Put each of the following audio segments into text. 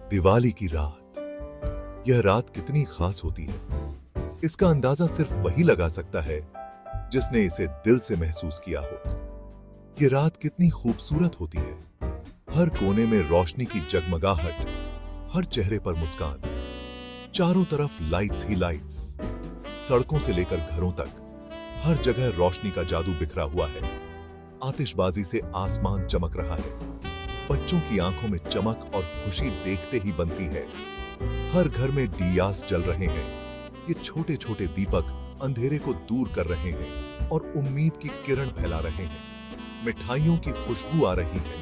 दिवाली की रात। यह रात कितनी खास होती है, इसका अंदाजा सिर्फ वही लगा सकता है जिसने इसे दिल से महसूस किया हो। यह रात कितनी खूबसूरत होती है, हर कोने में रोशनी की जगमगाहट, हर चेहरे पर मुस्कान, चारों तरफ लाइट्स ही लाइट्स। सड़कों से लेकर घरों तक हर जगह रोशनी का जादू बिखरा हुआ है। आतिशबाजी से आसमान चमक रहा है, बच्चों की आंखों में चमक और खुशी देखते ही बनती है। हर घर में दियास जल रहे हैं। ये छोटे छोटे दीपक अंधेरे को दूर कर रहे हैं और उम्मीद की किरण फैला रहे हैं। मिठाइयों की खुशबू आ रही है।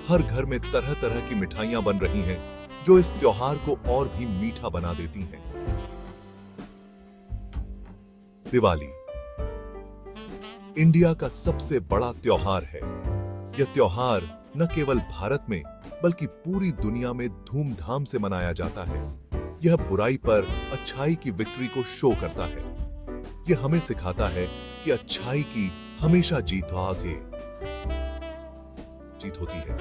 हर घर में तरह तरह की मिठाइयां बन रही हैं जो इस त्योहार को और भी मीठा बना देती हैं। दिवाली इंडिया का सबसे बड़ा त्योहार है। यह त्योहार न केवल भारत में बल्कि पूरी दुनिया में धूमधाम से मनाया जाता है। यह बुराई पर अच्छाई की विक्ट्री को शो करता है। यह हमें सिखाता है कि अच्छाई की हमेशा जीत होती है।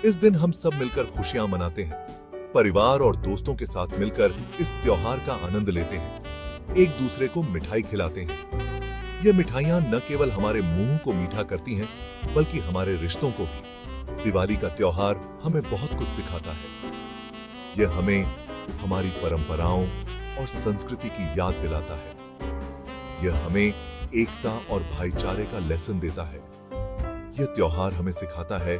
इस दिन हम सब मिलकर खुशियां मनाते हैं, परिवार और दोस्तों के साथ मिलकर इस त्योहार का आनंद लेते हैं, एक दूसरे को मिठाई खिलाते हैं। ये मिठाइयां न केवल हमारे मुंह को मीठा करती हैं बल्कि हमारे रिश्तों को भी। दिवाली का त्योहार हमें बहुत कुछ सिखाता है। यह हमें हमारी परंपराओं और संस्कृति की याद दिलाता है। यह हमें एकता और भाईचारे का लेसन देता है। यह त्योहार हमें सिखाता है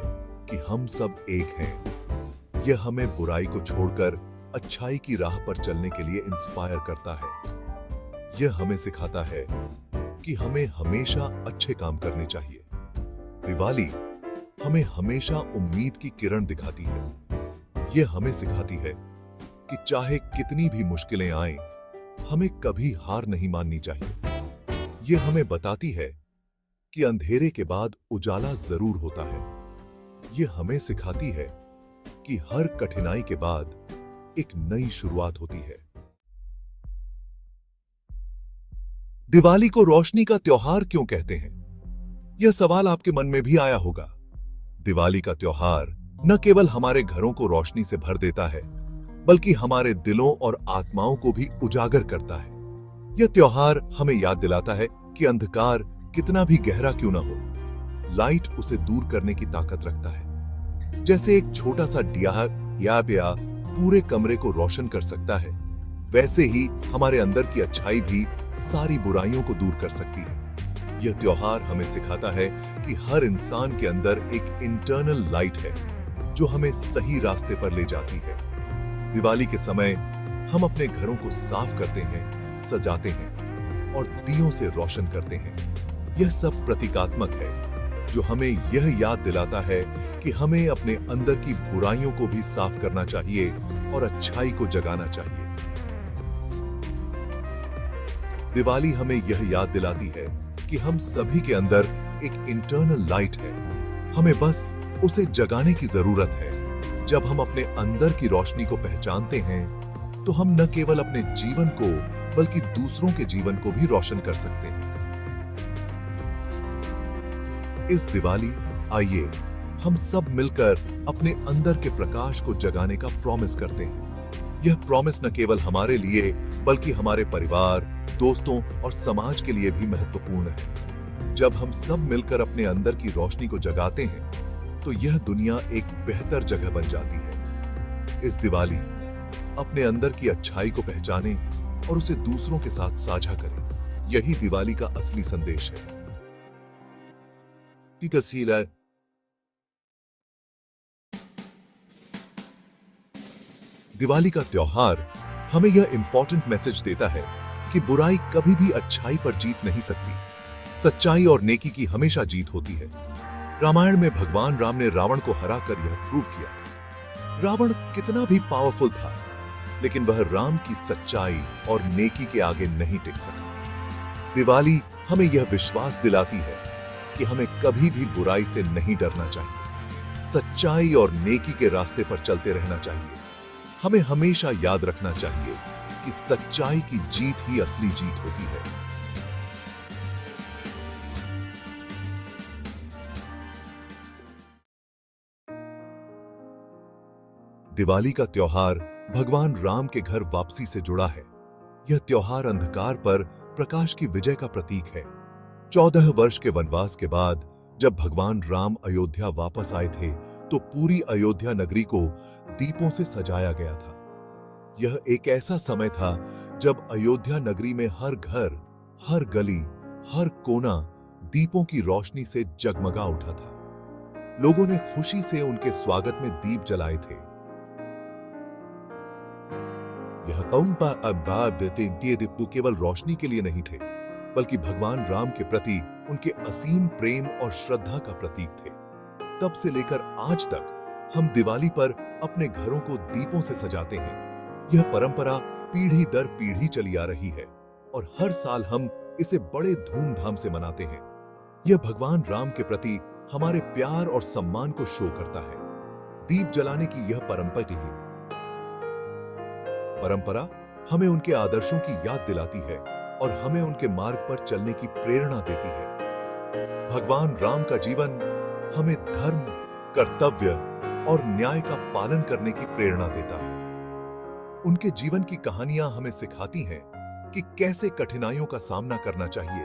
कि हम सब एक हैं। यह हमें बुराई को छोड़कर अच्छाई की राह पर चलने के लिए इंस्पायर करता है। यह हमें सिखाता है कि हमें हमेशा अच्छे काम करने चाहिए। दिवाली हमें हमेशा उम्मीद की किरण दिखाती है। यह हमें सिखाती है कि चाहे कितनी भी मुश्किलें आएं, हमें कभी हार नहीं माननी चाहिए। यह हमें बताती है कि अंधेरे के बाद उजाला जरूर होता है। यह हमें सिखाती है कि हर कठिनाई के बाद एक नई शुरुआत होती है। दिवाली को रोशनी का त्योहार क्यों कहते हैं? यह सवाल आपके मन में भी आया होगा। दिवाली का त्योहार न केवल हमारे घरों को रोशनी से भर देता है बल्कि हमारे दिलों और आत्माओं को भी उजागर करता है। यह त्योहार हमें याद दिलाता है कि अंधकार कितना भी गहरा क्यों ना हो, लाइट उसे दूर करने की ताकत रखता है। जैसे एक छोटा सा दिया पूरे कमरे को रोशन कर सकता है, वैसे ही हमारे अंदर की अच्छाई भी सारी बुराइयों को दूर कर सकती है। यह त्योहार हमें सिखाता है कि हर इंसान के अंदर एक इंटरनल लाइट है जो हमें सही रास्ते पर ले जाती है। दिवाली के समय हम अपने घरों को साफ करते हैं, सजाते हैं और दियों से रोशन करते हैं। यह सब प्रतीकात्मक है जो हमें यह याद दिलाता है कि हमें अपने अंदर की बुराइयों को भी साफ करना चाहिए और अच्छाई को जगाना चाहिए। दिवाली हमें यह याद दिलाती है कि हम सभी के अंदर एक इंटरनल लाइट है, हमें बस उसे जगाने की जरूरत है। जब हम अपने अंदर की रोशनी को पहचानते हैं तो हम न केवल अपने जीवन को बल्कि दूसरों के जीवन को भी रोशन कर सकते हैं। इस दिवाली आइए हम सब मिलकर अपने अंदर के प्रकाश को जगाने का प्रॉमिस करते हैं। यह प्रॉमिस न केवल हमारे लिए बल्कि हमारे परिवार, दोस्तों और समाज के लिए भी महत्वपूर्ण है। जब हम सब मिलकर अपने अंदर की रोशनी को जगाते हैं तो यह दुनिया एक बेहतर जगह बन जाती है। इस दिवाली अपने अंदर की अच्छाई को पहचानें और उसे दूसरों के साथ साझा करें। यही दिवाली का असली संदेश है। दिवाली का त्योहार हमें यह इंपॉर्टेंट मैसेज देता है कि बुराई कभी भी अच्छाई पर जीत नहीं सकती। सच्चाई और नेकी की हमेशा जीत होती है। रामायण में भगवान राम ने रावण को हराकर यह प्रूव किया था। रावण कितना भी पावरफुल था, लेकिन वह राम की सच्चाई और नेकी के आगे नहीं टिक सका। दिवाली हमें यह विश्वास दिलाती है कि हमें कभी भी बुराई से नहीं डरना चाहिए। सच्चाई और नेकी के रास्ते पर चलते रहना चाहिए। हमें हमेशा याद रखना चाहिए कि सच्चाई की जीत ही असली जीत होती है। दिवाली का त्योहार भगवान राम के घर वापसी से जुड़ा है। यह त्योहार अंधकार पर प्रकाश की विजय का प्रतीक है। 14 वर्ष के वनवास के बाद जब भगवान राम अयोध्या वापस आए थे तो पूरी अयोध्या नगरी को दीपों से सजाया गया था। यह एक ऐसा समय था जब अयोध्या नगरी में हर घर, हर गली, हर कोना दीपों की रोशनी से जगमगा उठा था। लोगों ने खुशी से उनके स्वागत में दीप जलाए थे। यह दीप केवल रोशनी के लिए नहीं थे, बल्कि भगवान राम के प्रति उनके असीम प्रेम और श्रद्धा का प्रतीक थे। तब से लेकर आज तक हम दिवाली पर अपने घरों को दीपों से सजाते हैं। यह परंपरा पीढ़ी दर पीढ़ी चली आ रही है और हर साल हम इसे बड़े धूमधाम से मनाते हैं। यह भगवान राम के प्रति हमारे प्यार और सम्मान को शो करता है। दीप जलाने की यह परंपरा हमें उनके आदर्शों की याद दिलाती है और हमें उनके मार्ग पर चलने की प्रेरणा देती है। भगवान राम का जीवन हमें धर्म, कर्तव्य और न्याय का पालन करने की प्रेरणा देता है। उनके जीवन की कहानियां हमें सिखाती हैं कि कैसे कठिनाइयों का सामना करना चाहिए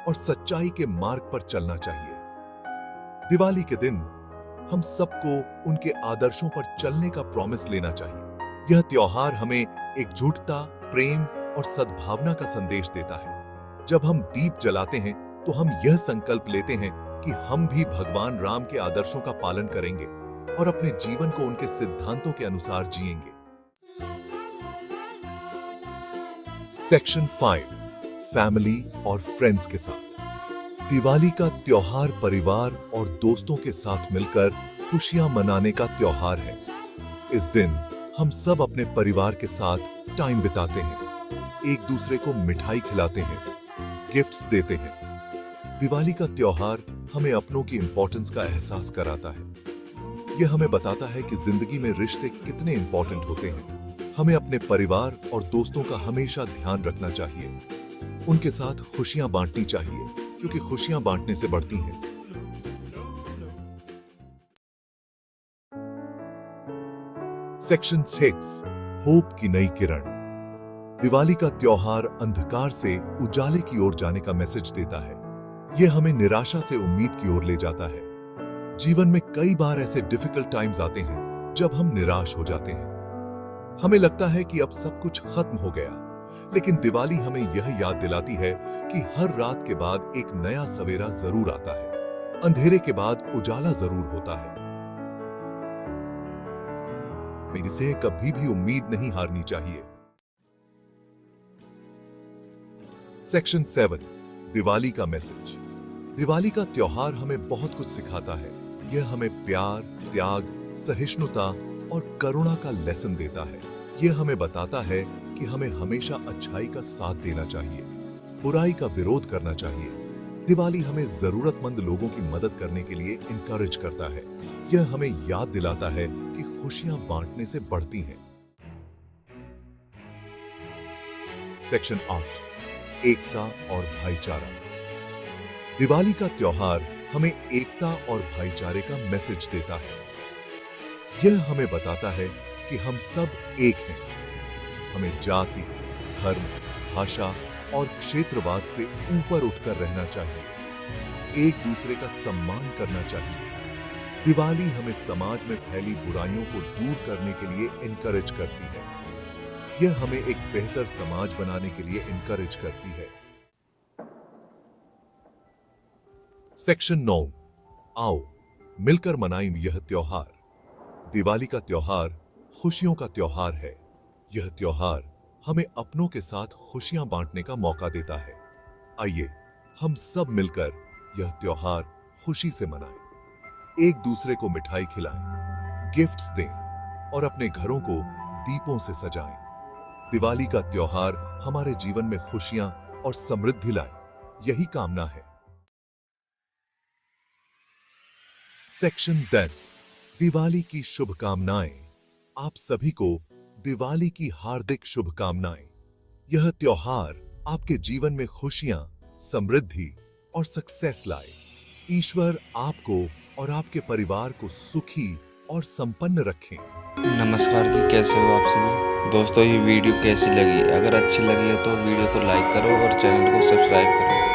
और सच्चाई के मार्ग पर चलना चाहिए। दिवाली के दिन हम सबको उनके आदर्शों पर चलने का प्रॉमिस लेना चाहिए। यह त्योहार हमें एकजुटता, प्रेम और सद्भावना का संदेश देता है। जब हम दीप जलाते हैं तो हम यह संकल्प लेते हैं कि हम भी भगवान राम के आदर्शों का पालन करेंगे और अपने जीवन को उनके सिद्धांतों के अनुसार जिएंगे। सेक्शन 5, फैमिली और फ्रेंड्स के साथ। दिवाली का त्योहार परिवार और दोस्तों के साथ मिलकर खुशियां मनाने का त्योहार है। इस दिन हम सब अपने परिवार के साथ टाइम बिताते हैं, एक दूसरे को मिठाई खिलाते हैं, गिफ्ट्स देते हैं। दिवाली का त्योहार हमें अपनों की इंपॉर्टेंस का एहसास कराता है। यह हमें बताता है कि जिंदगी में रिश्ते कितने इंपॉर्टेंट होते हैं। हमें अपने परिवार और दोस्तों का हमेशा ध्यान रखना चाहिए। उनके साथ खुशियां बांटनी चाहिए, क्योंकि खुशियां बांटने से बढ़ती हैं। सेक्शन 6, होप की नई किरण। दिवाली का त्योहार अंधकार से उजाले की ओर जाने का मैसेज देता है। यह हमें निराशा से उम्मीद की ओर ले जाता है। जीवन में कई बार ऐसे डिफिकल्ट टाइम्स आते हैं जब हम निराश हो जाते हैं। हमें लगता है कि अब सब कुछ खत्म हो गया, लेकिन दिवाली हमें यह याद दिलाती है कि हर रात के बाद एक नया सवेरा जरूर आता है। अंधेरे के बाद उजाला जरूर होता है। इसे कभी भी उम्मीद नहीं हारनी चाहिए। सेक्शन 7, दिवाली का मैसेज। दिवाली का त्योहार हमें बहुत कुछ सिखाता है। यह हमें प्यार, त्याग, सहिष्णुता और करुणा का लेसन देता है। यह हमें बताता है कि हमें हमेशा अच्छाई का साथ देना चाहिए, बुराई का विरोध करना चाहिए। दिवाली हमें जरूरतमंद लोगों की मदद करने के लिए इनकरेज करता है। यह हमें याद दिलाता है कि खुशियां बांटने से बढ़ती हैं। सेक्शन 8, एकता और भाईचारा। दिवाली का त्योहार हमें एकता और भाईचारे का मैसेज देता है। यह हमें बताता है कि हम सब एक हैं। हमें जाति, धर्म, भाषा और क्षेत्रवाद से ऊपर उठकर रहना चाहिए। एक दूसरे का सम्मान करना चाहिए। दिवाली हमें समाज में फैली बुराइयों को दूर करने के लिए इनकरेज करती है। यह हमें एक बेहतर समाज बनाने के लिए इनकरेज करती है। सेक्शन 9, आओ मिलकर मनाएं यह त्योहार। दिवाली का त्योहार खुशियों का त्योहार है। यह त्योहार हमें अपनों के साथ खुशियां बांटने का मौका देता है। आइए हम सब मिलकर यह त्योहार खुशी से मनाएं। एक दूसरे को मिठाई खिलाएं, गिफ्ट्स दें और अपने घरों को दीपों से सजाएं। दिवाली का त्योहार हमारे जीवन में खुशियां और समृद्धि लाए, यही कामना है। सेक्शन 10, दिवाली की शुभकामनाएं। आप सभी को दिवाली की हार्दिक शुभकामनाएं। यह त्योहार आपके जीवन में खुशियां, समृद्धि और सक्सेस लाए। ईश्वर आपको और आपके परिवार को सुखी और संपन्न रखें। नमस्कार जी, कैसे हो आप सभी दोस्तों। ये वीडियो कैसी लगी? अगर अच्छी लगी है तो वीडियो को लाइक करो और चैनल को सब्सक्राइब करो।